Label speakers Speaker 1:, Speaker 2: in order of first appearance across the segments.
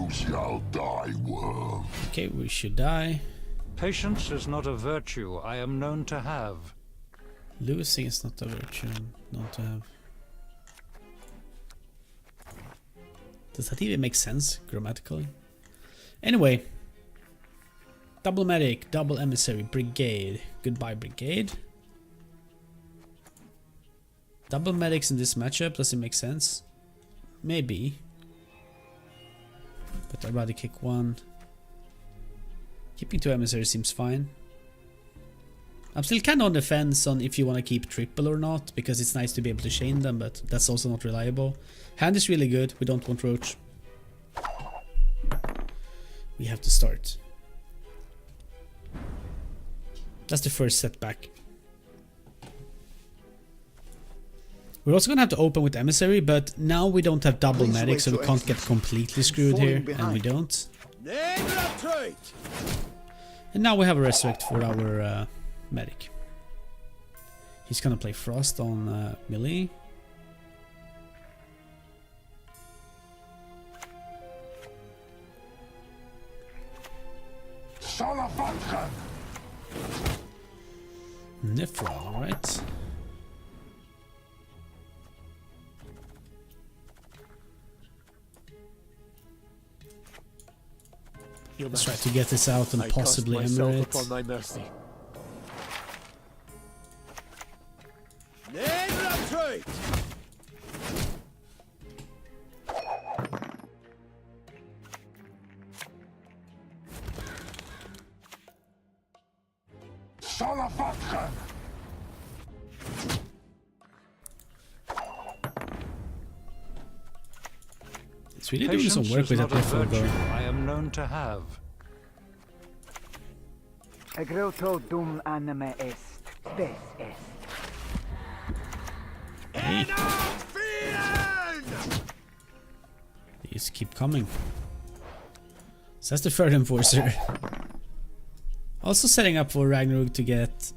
Speaker 1: You shall die, worm.
Speaker 2: Okay, we should die.
Speaker 3: Patience is not a virtue I am known to have.
Speaker 2: Losing is not a virtue not to have. Does that even make sense grammatically? Anyway. Double medic, double emissary, brigade. Goodbye, brigade. Double medics in this matchup, does it make sense? Maybe. But I'd rather kick one. Keeping two emissaries seems fine. I'm still kind of on the fence on if you want to keep triple or not, because it's nice to be able to chain them, but that's also not reliable. Hand is really good, we don't want roach. We have to start. That's the first setback. We're also gonna have to open with emissary, but now we don't have double medic, so we can't get completely screwed here, and we don't. And now we have a resurrect for our medic. He's gonna play frost on melee. Nifra, alright. Let's try to get this out and possibly emirate.
Speaker 4: Upon thy mercy.
Speaker 2: It's really doing some work with that before going.
Speaker 3: I am known to have.
Speaker 5: Egreto dum anime est, des est.
Speaker 2: These keep coming. So that's the third enforcer. Also setting up for Ragnarok to get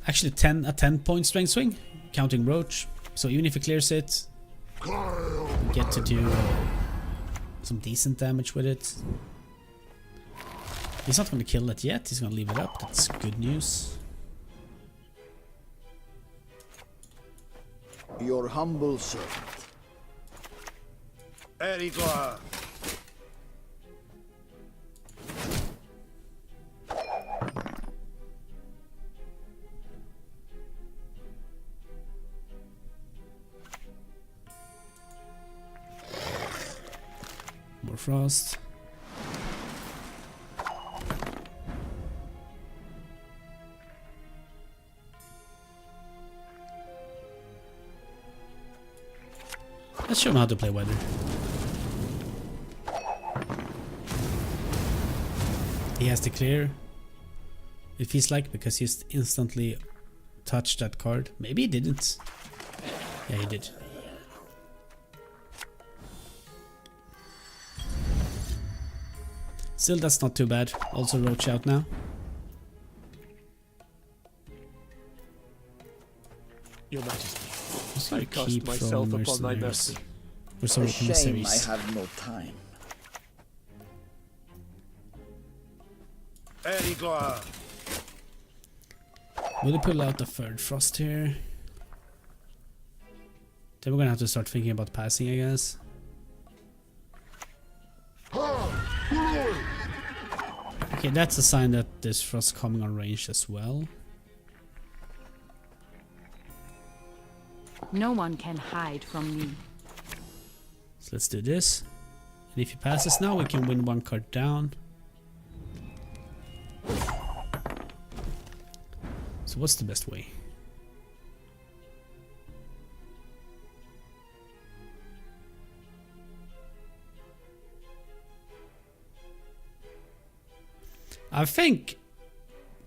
Speaker 2: actually a 10 point strength swing, counting Roach. So even if he clears it, get to do some decent damage with it. He's not going to kill it yet, he's going to leave it up, that's good news.
Speaker 6: Your humble servant.
Speaker 4: Erigor.
Speaker 2: More frost. Let's show him how to play weather. He has to clear. It feels like, because he's instantly touched that card. Maybe he didn't. Yeah, he did. Still, that's not too bad. Also Roach out now.
Speaker 4: Your Majesty.
Speaker 2: So
Speaker 4: I cast myself upon thy mercy.
Speaker 2: Or sorry,
Speaker 6: A shame I
Speaker 2: emissaries.
Speaker 6: have no time.
Speaker 4: Erigor.
Speaker 2: Will he pull out the third frost here? Then we're gonna have to start thinking about passing, I guess. Okay, that's a sign that there's frost coming on range as well.
Speaker 7: No one can hide from me.
Speaker 2: So let's do this. And if he passes now, we can win one card down. So what's the best way? I think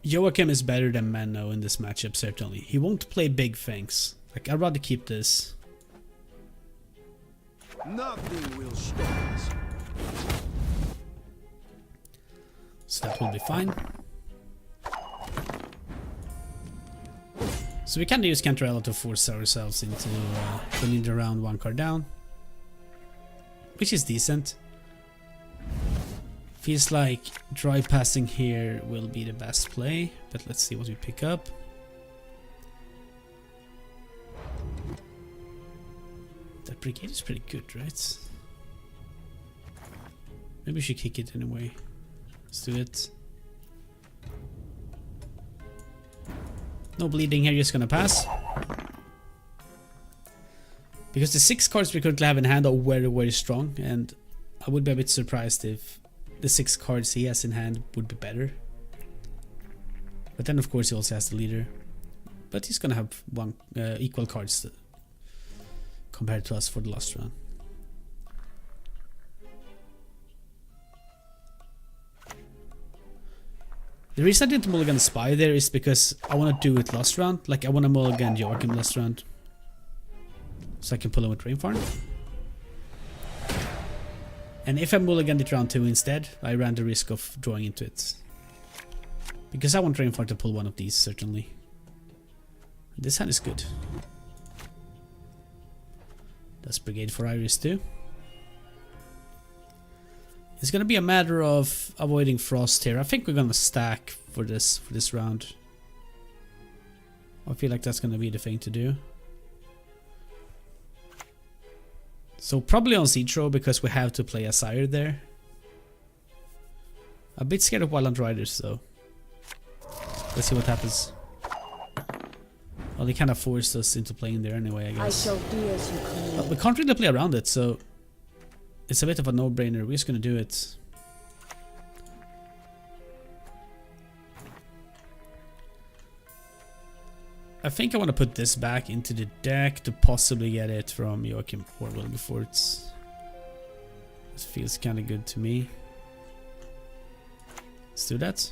Speaker 2: Joachim is better than Menno in this matchup, certainly. He won't play big things. Like, I'd rather keep this.
Speaker 4: Nothing will stop us.
Speaker 2: So that will be fine. So we can use Cantarella to force ourselves into winning the round one card down. Which is decent. Feels like dry passing here will be the best play, but let's see what we pick up. That brigade is pretty good, right? Maybe we should kick it anyway. Let's do it. No bleeding here, just gonna pass. Because the 6 cards we currently have in hand are very, very strong, and I would be a bit surprised if the 6 cards he has in hand would be better. But then of course he also has the leader. But he's gonna have one equal cards compared to us for the last round. The reason I didn't mulligan Spy there is because I want to do it last round. Like I want to mulligan Joachim last round. So I can pull him with Rainfarm. And if I mulligan it round 2 instead, I ran the risk of drawing into it. Because I want Rainfarm to pull one of these, certainly. This hand is good. That's Brigade for Iris too. It's gonna be a matter of avoiding Frost here. I think we're gonna stack for this round. I feel like that's gonna be the thing to do. So probably on Siege Row because we have to play a Sire there. A bit scared of Wildland Riders though. Let's see what happens. Well, they kind of forced us into playing there anyway, I guess.
Speaker 7: I shall do as you command.
Speaker 2: But we can't really play around it, so it's a bit of a no-brainer. We're just gonna do it. I think I want to put this back into the deck to possibly get it from Joachim Orwell before it's... This feels kind of good to me. Let's do that.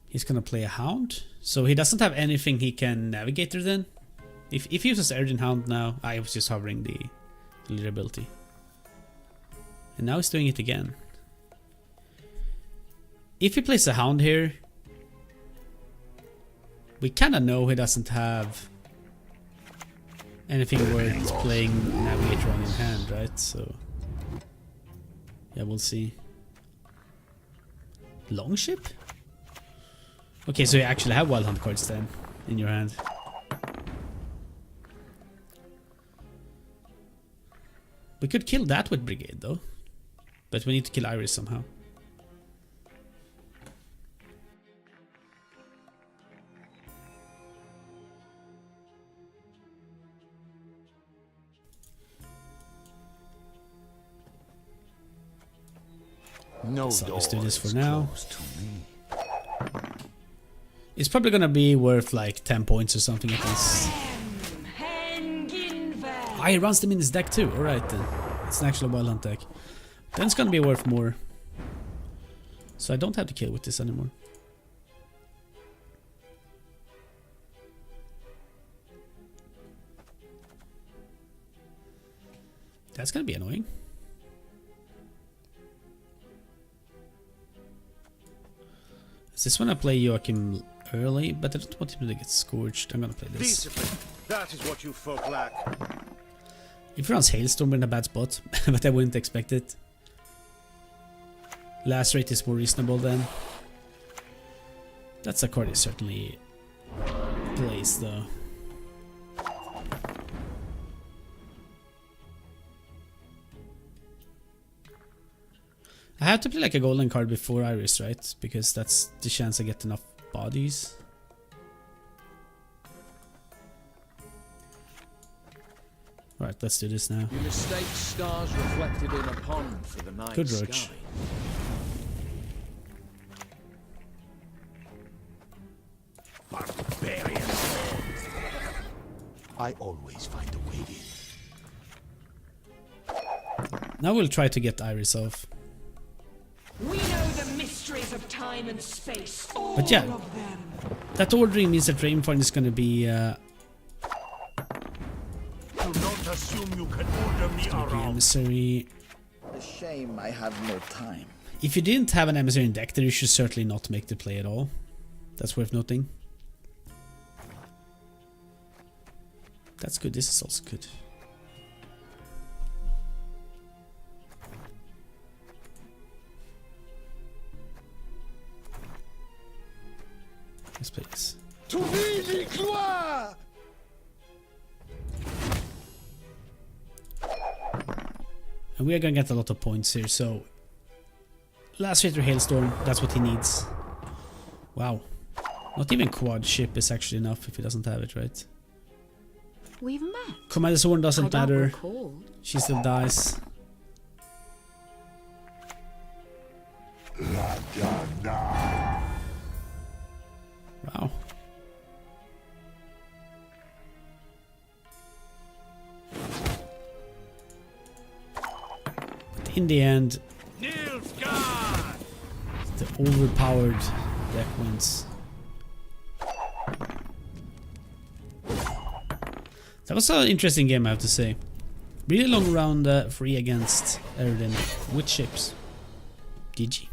Speaker 2: He's gonna play a Hound, so he doesn't have anything he can navigate through then. If he uses Erdin Hound now, I was just hovering the leader ability. And now he's doing it again. If he plays a Hound here, we kinda know he doesn't have anything worth playing Navigator on in hand, right? So yeah, we'll see. Longship? Okay, so you actually have Wild Hunt cards then in your hand. We could kill that with Brigade though. But we need to kill Iris somehow.
Speaker 6: No
Speaker 2: So let's do this for
Speaker 6: door is
Speaker 2: now.
Speaker 6: closed to me.
Speaker 2: It's probably gonna be worth like 10 points or something at least. Ah, he runs them in his deck too. Alright then. It's an actual Wild Hunt deck. Then it's gonna be worth more. So I don't have to kill with this anymore. That's gonna be annoying. Is this when I play Joachim early? But I don't want him to get scorched. I'm gonna play this.
Speaker 4: Discipline. That is what you folk lack.
Speaker 2: If he runs Hailstorm, we're in a bad spot. But I wouldn't expect it. Lacerate is more reasonable then. That's a card he certainly plays though. I have to play like a golden card before Iris, right? Because that's the chance I get enough bodies. Alright, let's do this now.
Speaker 8: You mistake stars reflected in a pond for the night
Speaker 2: Good
Speaker 8: sky.
Speaker 2: Roach.
Speaker 1: Barbarian. I always find a way in.
Speaker 2: Now we'll try to get Iris off.
Speaker 9: We know the mysteries of time and space. All
Speaker 2: But yeah,
Speaker 9: of them.
Speaker 2: that ordering means that Rainfarm is going to be
Speaker 1: Do not assume you can order me around.
Speaker 2: emissary.
Speaker 6: A shame I have no time.
Speaker 2: If you didn't have an emissary in deck, then you should certainly not make the play at all. That's worth noting. That's good. This is also good. Yes, please.
Speaker 4: To me, the gloire!
Speaker 2: And we are gonna get a lot of points here, so... Lacerator Hailstorm, that's what he needs. Wow. Not even quad ship is actually enough if he doesn't have it, right?
Speaker 7: We've met.
Speaker 2: Commander's Horn
Speaker 7: I
Speaker 2: doesn't
Speaker 7: don't
Speaker 2: matter.
Speaker 7: recall.
Speaker 2: She still dies. Wow. But in the end,
Speaker 1: Nilfgaard!
Speaker 2: the overpowered deck wins. That was an interesting game, I have to say. Really long round 3 against Erden with ships. GG.